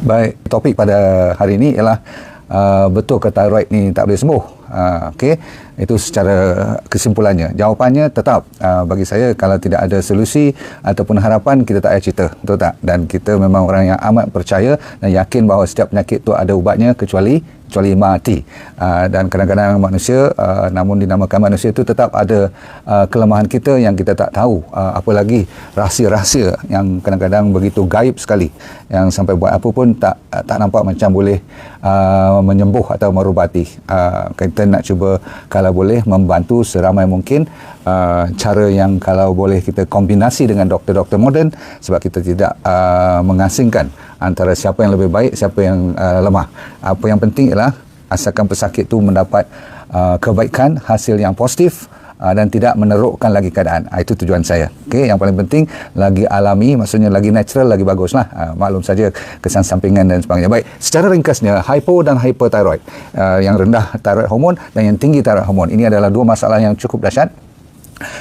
Baik, topik pada hari ini ialah betul ke thyroid ni tak boleh sembuh? Okey, itu secara kesimpulannya. Jawapannya tetap bagi saya, kalau tidak ada solusi ataupun harapan, kita tak payah cerita, betul tak? Dan kita memang orang yang amat percaya dan yakin bahawa setiap penyakit tu ada ubatnya kecuali mati. Dan kadang-kadang manusia, namun dinamakan manusia itu, tetap ada kelemahan kita yang kita tak tahu, apalagi rahsia-rahsia yang kadang-kadang begitu gaib sekali, yang sampai buat apa pun tak nampak macam boleh menyembuh atau merubati. Kita nak cuba kalau boleh membantu seramai mungkin, cara yang kalau boleh kita kombinasi dengan doktor-doktor moden, sebab kita tidak mengasingkan antara siapa yang lebih baik, siapa yang lemah. Apa yang penting ialah asalkan pesakit tu mendapat kebaikan, hasil yang positif, dan tidak menerukkan lagi keadaan. Itu tujuan saya. Okey, yang paling penting lagi alami, maksudnya lagi natural, lagi baguslah. Maklum saja kesan sampingan dan sebagainya. Baik, secara ringkasnya, hypo dan hyperthyroid, yang rendah thyroid hormon dan yang tinggi thyroid hormon, ini adalah dua masalah yang cukup dahsyat.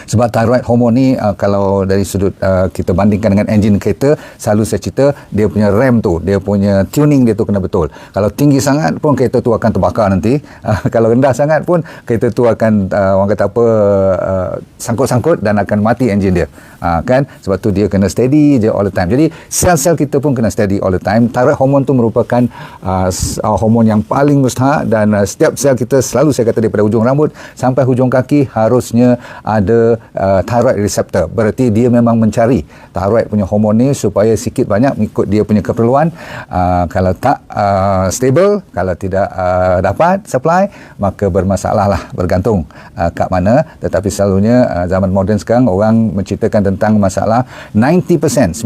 Sebab thyroid hormon ni, kalau dari sudut kita bandingkan dengan enjin kereta, selalu saya cerita, dia punya rem tu, dia punya tuning dia tu kena betul. Kalau tinggi sangat pun kereta tu akan terbakar nanti. Kalau rendah sangat pun kereta tu akan orang kata apa, sangkut-sangkut dan akan mati enjin dia. Kan? Sebab tu dia kena steady je all the time. Jadi sel-sel kita pun kena steady all the time. Thyroid hormon tu merupakan hormon yang paling mustahak, dan setiap sel kita, selalu saya kata, daripada hujung rambut sampai hujung kaki harusnya ada thyroid receptor. Berarti dia memang mencari thyroid punya hormon ni supaya sikit banyak mengikut dia punya keperluan. Kalau tak stable, kalau tidak dapat supply, maka bermasalah lah, bergantung kat mana. Tetapi selalunya zaman moden sekarang orang menceritakan tentang masalah 90%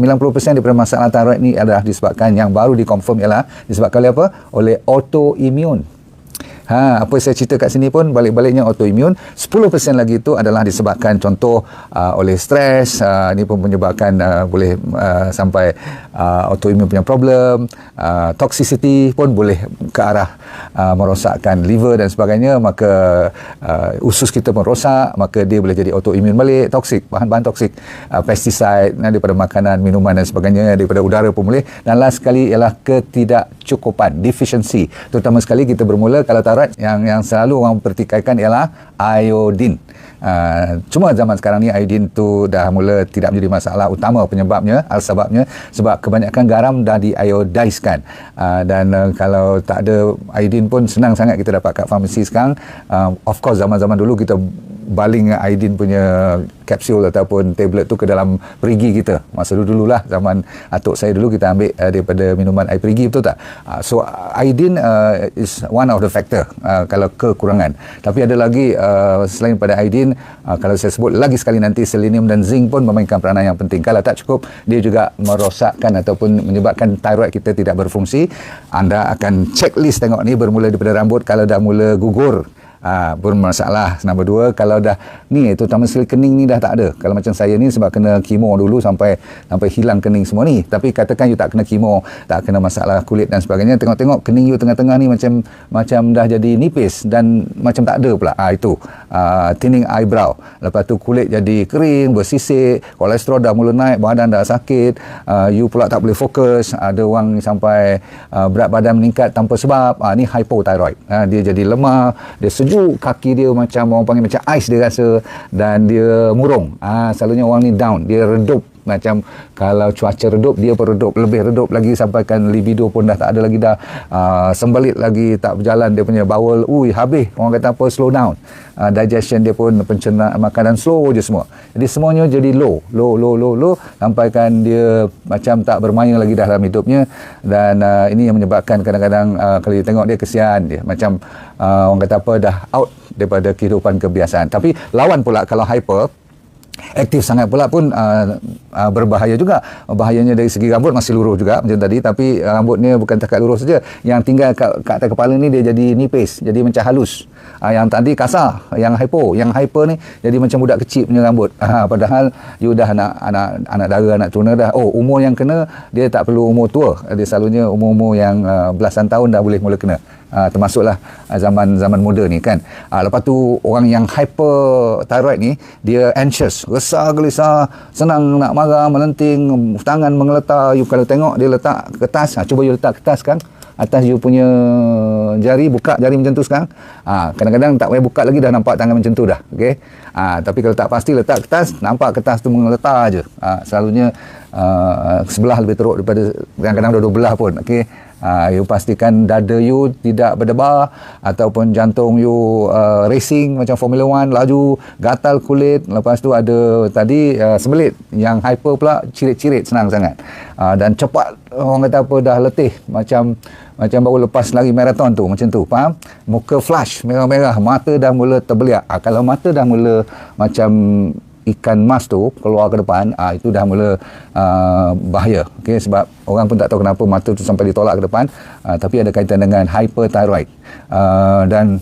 daripada masalah thyroid ni adalah disebabkan, yang baru dikonfirm ialah disebabkan oleh apa? Oleh autoimmune. Apa saya cerita kat sini pun balik-baliknya autoimmune. 10% lagi itu adalah disebabkan contoh oleh stres. Ini pun menyebabkan boleh sampai autoimmune punya problem. Toxicity pun boleh ke arah merosakkan liver dan sebagainya. Maka usus kita pun rosak, maka dia boleh jadi autoimmune balik. Toksik, bahan-bahan toksik, pesticide daripada makanan, minuman dan sebagainya, daripada udara pun boleh. Dan last sekali ialah ketidakcukupan, deficiency. Terutama sekali kita bermula, kalau thyroid, yang selalu orang pertikaikan ialah iodin. Cuma zaman sekarang ni iodin tu dah mula tidak menjadi masalah utama penyebabnya, sebabnya sebab kebanyakan garam dah diiodiskan. Dan kalau tak ada iodin pun senang sangat kita dapat kat farmasi sekarang. Of course zaman-zaman dulu kita baling iodin punya kapsul ataupun tablet tu ke dalam perigi kita. Masa dulu-dululah, zaman atuk saya dulu, kita ambil daripada minuman air perigi, betul tak? So iodin is one of the factor kalau kekurangan. Tapi ada lagi selain pada iodin, kalau saya sebut lagi sekali nanti, selenium dan zinc pun memainkan peranan yang penting. Kalau tak cukup, dia juga merosakkan ataupun menyebabkan thyroid kita tidak berfungsi. Anda akan checklist tengok ni, bermula daripada rambut. Kalau dah mula gugur, bermasalah. Nombor dua, kalau dah ni, terutama sekali kening ni dah tak ada. Kalau macam saya ni, sebab kena kemo dulu sampai hilang kening semua ni. Tapi katakan you tak kena kemo, tak kena masalah kulit dan sebagainya, tengok-tengok kening you tengah-tengah ni macam dah jadi nipis dan macam tak ada pula. Itu thinning eyebrow. Lepas tu kulit jadi kering, bersisik, kolesterol dah mula naik, badan dah sakit, you pula tak boleh fokus. Ada orang sampai berat badan meningkat tanpa sebab. Ni hypothyroid. Dia jadi lemah, dia sejuk, kaki dia macam orang panggil macam ais dia rasa, dan dia murung. Selalunya orang ni down, dia redup. Macam kalau cuaca redup, dia pun redup, lebih redup lagi, sampaikan libido pun dah tak ada lagi, dah sembelit lagi, tak berjalan dia punya bowel, habis, orang kata apa, slow down. Digestion dia pun, pencernaan makanan slow je semua. Jadi semuanya jadi low, sampaikan dia macam tak bermain lagi dah dalam hidupnya. Dan ini yang menyebabkan kadang-kadang kalau dia tengok dia, kesian dia, macam orang kata apa, dah out daripada kehidupan kebiasaan. Tapi lawan pula, kalau hyper aktif sangat pula pun berbahaya juga. Bahayanya dari segi rambut masih luruh juga macam tadi, tapi rambutnya bukan takat luruh saja, yang tinggal kat atas kepala ni dia jadi nipis, jadi macam halus. Yang tadi kasar, yang hyper ni jadi macam budak kecil punya rambut. Padahal you dah anak dara, anak tuna dah. Umur yang kena, dia tak perlu umur tua, dia selalunya umur-umur yang belasan tahun dah boleh mula kena. termasuklah zaman muda ni kan. Lepas tu orang yang hyperthyroid ni dia anxious, resah gelisah, senang nak marah, melenting, tangan mengeletar. You kalau tengok dia letak kertas, cuba you letak kertas kan atas you punya jari, buka jari macam tu sekarang. Kadang-kadang tak payah buka lagi dah nampak tangan macam tu dah. Okey. Tapi kalau tak pasti letak kertas, nampak kertas tu mengeletar aje. Selalunya sebelah lebih teruk daripada, kadang-kadang dua-dua belah pun. Okey. You pastikan dada you tidak berdebar ataupun jantung you racing macam Formula 1, laju, gatal kulit. Lepas tu ada tadi sembelit. Yang hyper pula cirit-cirit senang sangat. Dan cepat, orang kata apa, dah letih macam baru lepas lari maraton tu, macam tu, faham? Muka flush, merah-merah, mata dah mula terbeliak. Kalau mata dah mula macam ikan mas tu keluar ke depan, itu dah mula bahaya. Okey, sebab orang pun tak tahu kenapa mata tu sampai ditolak ke depan, tapi ada kaitan dengan hyperthyroid. Dan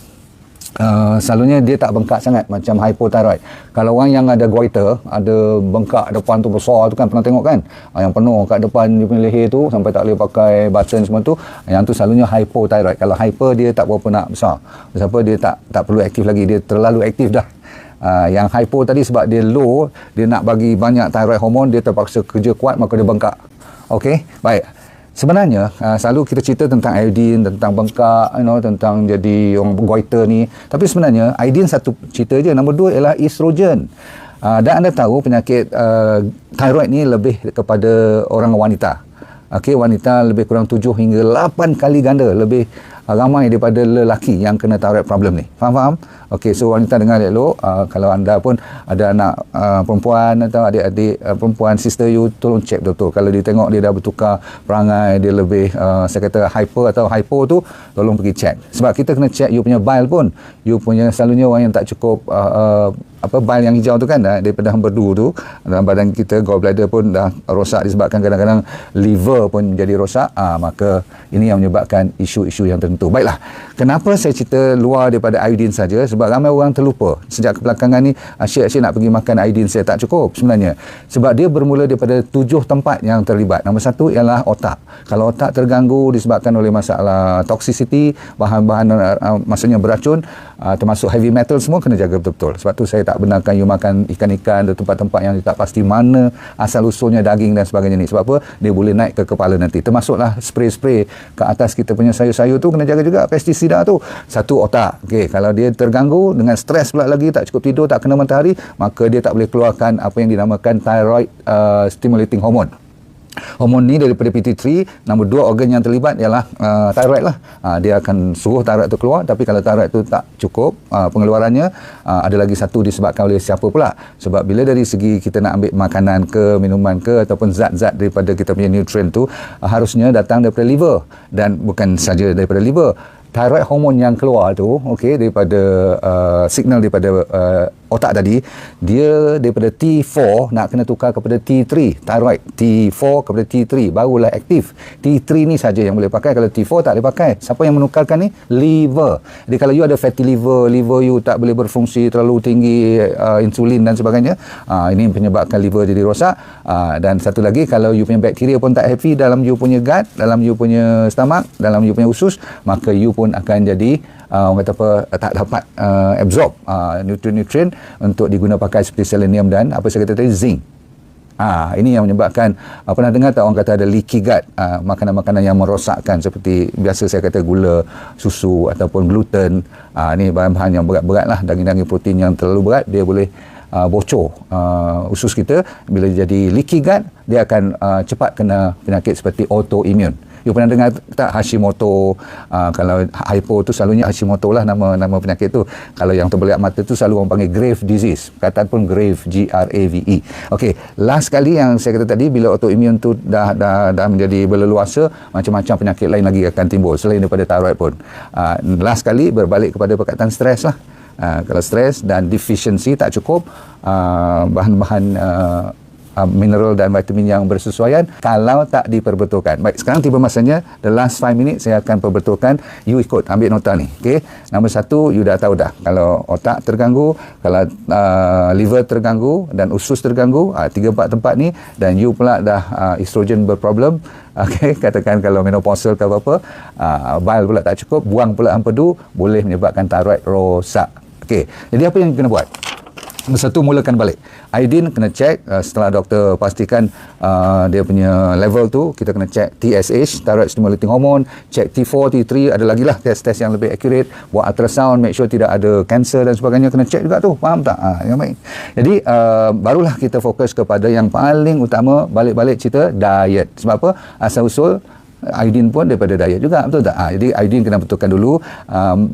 selalunya dia tak bengkak sangat macam hypothyroid. Kalau orang yang ada goiter, ada bengkak depan tu besar tu kan, pernah tengok kan, yang penuh kat depan dia punya leher tu sampai tak boleh pakai button semua tu, yang tu selalunya hypothyroid. Kalau hyper dia tak berapa nak besar, sebab dia tak perlu aktif lagi, dia terlalu aktif dah. Yang hypo tadi sebab dia low, dia nak bagi banyak thyroid hormon, dia terpaksa kerja kuat, maka dia bengkak. Okey, baik. Sebenarnya selalu kita cerita tentang iodine, tentang bengkak, tentang jadi orang goiter ni. Tapi sebenarnya iodine satu cerita je. Nombor dua ialah estrogen. Dan anda tahu penyakit thyroid ni lebih kepada orang wanita. Okey, wanita lebih kurang 7 hingga 8 kali ganda lebih ramai daripada lelaki yang kena thyroid problem ni. Faham? Okey, so wanita dengar elok. Kalau anda pun ada anak perempuan atau adik-adik perempuan, sister you, tolong check betul-betul. Kalau dia tengok dia dah bertukar perangai, dia lebih saya kata hyper atau hypo tu, tolong pergi check. Sebab kita kena check you punya bile pun. You punya selalunya orang yang tak cukup bile yang hijau tu kan, daripada hempedu tu dalam badan kita, gallbladder pun dah rosak disebabkan kadang-kadang liver pun jadi rosak. Maka ini yang menyebabkan isu-isu yang tertentu. Baiklah, kenapa saya cerita luar daripada iodine saja? Sebab ramai orang terlupa. Sejak kebelakangan ni asyik-asyik nak pergi makan iodine, saya tak cukup sebenarnya. Sebab dia bermula daripada 7 tempat yang terlibat. Nombor satu ialah otak. Kalau otak terganggu disebabkan oleh masalah toxicity, bahan-bahan maksudnya beracun, termasuk heavy metal semua, kena jaga betul-betul. Sebab tu saya tak benarkan you makan ikan-ikan di tempat-tempat yang tak pasti mana asal usulnya daging dan sebagainya ni. Sebab apa? Dia boleh naik ke kepala nanti. Termasuklah spray-spray ke atas kita punya sayur-sayur tu, kena jaga juga pestisida tu. Satu, otak. Okey, kalau dia terganggu dengan stres pula lagi, tak cukup tidur, tak kena matahari, maka dia tak boleh keluarkan apa yang dinamakan thyroid stimulating hormone. Hormon ni daripada PT3. Nombor 2 organ yang terlibat ialah thyroid lah. Dia akan suruh thyroid tu keluar, tapi kalau thyroid tu tak cukup pengeluarannya, ada lagi satu disebabkan oleh siapa pula. Sebab bila dari segi kita nak ambil makanan ke, minuman ke, ataupun zat-zat daripada kita punya nutrient tu, harusnya datang daripada liver, dan bukan saja daripada liver. Thyroid hormon yang keluar tu, okey, daripada signal daripada otak tadi, dia daripada T4 nak kena tukar kepada T3, thyroid T4 kepada T3 barulah aktif. T3 ni saja yang boleh pakai, kalau T4 tak boleh pakai. Siapa yang menukarkan ni? Liver. Jadi kalau you ada fatty liver, liver you tak boleh berfungsi, terlalu tinggi insulin dan sebagainya, ini menyebabkan liver jadi rosak. Dan satu lagi, kalau you punya bakteria pun tak happy dalam you punya gut, dalam you punya stomach, dalam you punya usus, maka you pun akan jadi orang kata apa, tak dapat absorb nutrien-nutrien untuk diguna pakai seperti selenium dan apa saya kata tadi, zinc. Ini yang menyebabkan, pernah dengar tak orang kata ada leaky gut, makanan-makanan yang merosakkan seperti biasa saya kata gula, susu ataupun gluten. Ni bahan-bahan yang berat-berat lah, daging-daging protein yang terlalu berat, dia boleh bocor usus kita. Bila jadi leaky gut, dia akan cepat kena penyakit seperti autoimmune. You pernah dengar tak Hashimoto? Kalau hypo tu selalunya Hashimoto lah nama penyakit tu. Kalau yang terbeliak mata tu selalu orang panggil grave disease. Perkataan pun grave, G-R-A-V-E. Okey, last kali yang saya kata tadi, bila autoimmune tu dah menjadi berleluasa, macam-macam penyakit lain lagi akan timbul selain daripada thyroid pun. Last kali berbalik kepada perkataan stres lah. Kalau stres dan deficiency tak cukup bahan-bahan mineral dan vitamin yang bersesuaian kalau tak diperbetulkan. Baik, sekarang tiba masanya, the last 5 minit saya akan perbetulkan. You ikut, ambil nota ni. Okey. Nombor 1, you dah tahu dah. Kalau otak terganggu, kalau liver terganggu dan usus terganggu, 3-4 tempat ni, dan you pula dah estrogen berproblem. Okey, katakan kalau menopausal ke apa-apa, bile pula tak cukup, buang pula empedu, boleh menyebabkan thyroid rosak. Okey, jadi apa yang kena buat? Nombor 1, mulakan balik. Iodine kena check, setelah doktor pastikan dia punya level tu, kita kena check TSH, thyroid stimulating hormone, check T4, T3, ada lagi lah test-test yang lebih accurate, buat ultrasound, make sure tidak ada cancer dan sebagainya, kena check juga tu, faham tak? Yang baik. Jadi barulah kita fokus kepada yang paling utama, balik-balik cerita diet. Sebab apa? Asal-usul iodine pun daripada diet juga, betul tak? Jadi iodine kena betulkan dulu.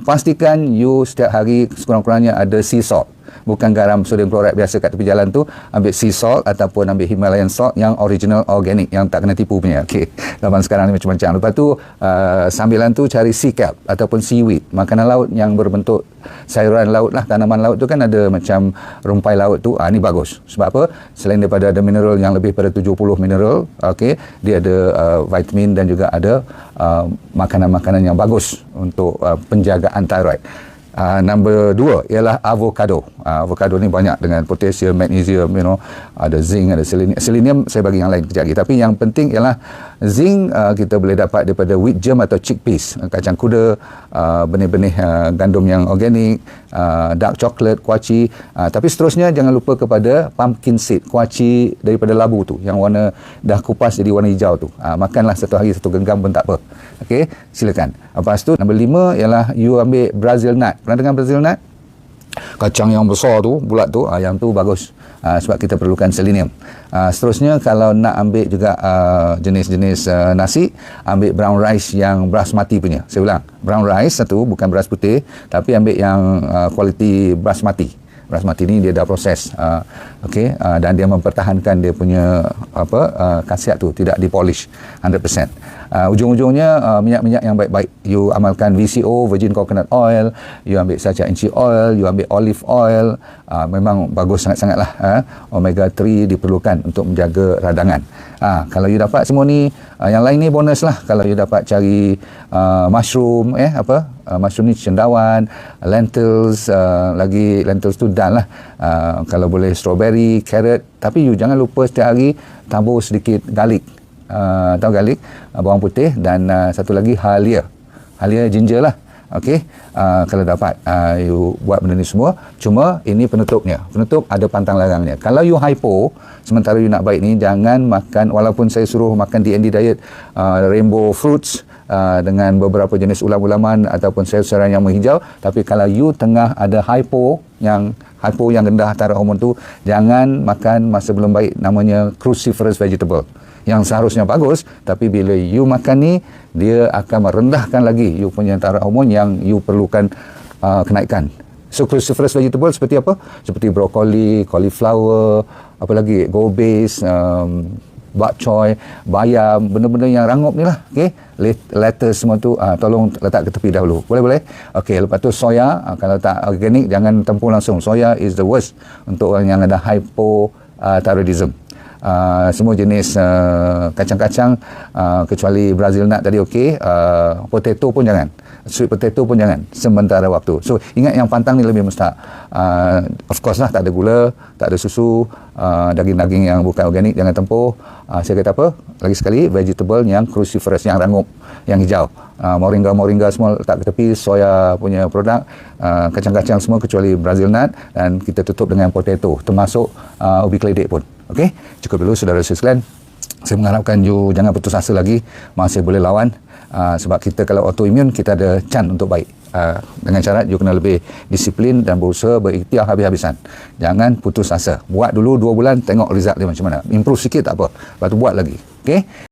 Pastikan you setiap hari sekurang-kurangnya ada sea salt, bukan garam sodium klorat biasa kat tepi jalan tu. Ambil sea salt ataupun ambil Himalayan salt yang original organic, yang tak kena tipu punya. Okey, zaman sekarang ni macam-macam. Lepas tu sambilan tu cari sea kelp ataupun seaweed, makanan laut yang berbentuk sayuran laut lah, tanaman laut tu kan ada macam rumpai laut tu. Ni bagus. Sebab apa? Selain daripada ada mineral yang lebih pada 70 mineral, okey, dia ada vitamin dan juga ada makanan-makanan yang bagus untuk penjagaan thyroid. Nombor 2 ialah avocado. Avocado ni banyak dengan potassium, magnesium, ada zinc, ada selenium. Selenium saya bagi yang lain kejap lagi. Tapi yang penting ialah zinc kita boleh dapat daripada wheat germ atau chickpeas, kacang kuda, benih-benih gandum yang organik, dark chocolate, kuaci. Tapi seterusnya jangan lupa kepada pumpkin seed, kuaci daripada labu tu yang warna dah kupas jadi warna hijau tu. Makanlah satu hari 1 genggam pun tak apa. Okey, silakan. Lepas tu nombor 5 ialah you ambil Brazil nut. Pernah dengar Brazil nut? Kacang yang besar tu, bulat tu, yang tu bagus. Sebab kita perlukan selenium. Seterusnya kalau nak ambil juga jenis-jenis nasi, ambil brown rice yang basmati punya. Saya ulang, brown rice satu, bukan beras putih, tapi ambil yang kualiti basmati. Basmati ni dia dah proses, okey, dan dia mempertahankan dia punya khasiat tu, tidak dipolish 100%. Ujung-ujungnya minyak-minyak yang baik-baik. You amalkan VCO, virgin coconut oil, you ambil sacha inchi oil, you ambil olive oil, memang bagus sangat-sangat lah. Omega 3 diperlukan untuk menjaga radangan. Kalau you dapat semua ni, yang lain ni bonus lah. Kalau you dapat cari mushroom, mushroom ni cendawan, lentils, lagi lentils tu dan lah. Kalau boleh strawberry, carrot, tapi you jangan lupa setiap hari tabur sedikit garlic. Tahu garlic, bawang putih, dan satu lagi halia ginger lah. Okey, kalau dapat you buat benda ni semua. Cuma ini penutupnya, penutup ada pantang larangnya. Kalau you hypo, sementara you nak baik ni, jangan makan, walaupun saya suruh makan DND diet, rainbow fruits dengan beberapa jenis ulam-ulaman ataupun sayur-sayuran yang menghijau, tapi kalau you tengah ada hypo yang rendah thyroid hormon tu, jangan makan masa belum baik, namanya cruciferous vegetable yang seharusnya bagus, tapi bila you makan ni, dia akan merendahkan lagi you punya thyroid hormon yang you perlukan kenaikan. So cruciferous vegetable seperti apa? Seperti brokoli, cauliflower, apa lagi, gobies, bak choy, bayam, benda-benda yang rangup ni lah. Okay? Lettuce semua tu tolong letak ke tepi dahulu. Boleh? Okay, lepas tu soya, kalau tak organik jangan tempur langsung. Soya is the worst untuk orang yang ada hypothyroidism. Semua jenis kacang-kacang, kecuali Brazil nut tadi okey, potato pun jangan, sweet potato pun jangan sementara waktu. So ingat yang pantang ni lebih mustahak. Of course lah, tak ada gula, tak ada susu, daging-daging yang bukan organik jangan tempuh. Saya kata apa? Lagi sekali, vegetable yang cruciferous, yang rangup, yang hijau. Moringa semua letak ke tepi, soya punya produk, kacang-kacang semua kecuali Brazil nut, dan kita tutup dengan potato, termasuk ubi keledek pun. Okey, cukup dulu saudara sekalian. Saya mengharapkan you jangan putus asa lagi, masih boleh lawan. Sebab kita kalau autoimmune, kita ada chance untuk baik. Dengan syarat you kena lebih disiplin dan berusaha berikhtiar habis-habisan. Jangan putus asa. Buat dulu 2 bulan, tengok result dia macam mana. Improve sikit tak apa, lepas tu buat lagi. Okey.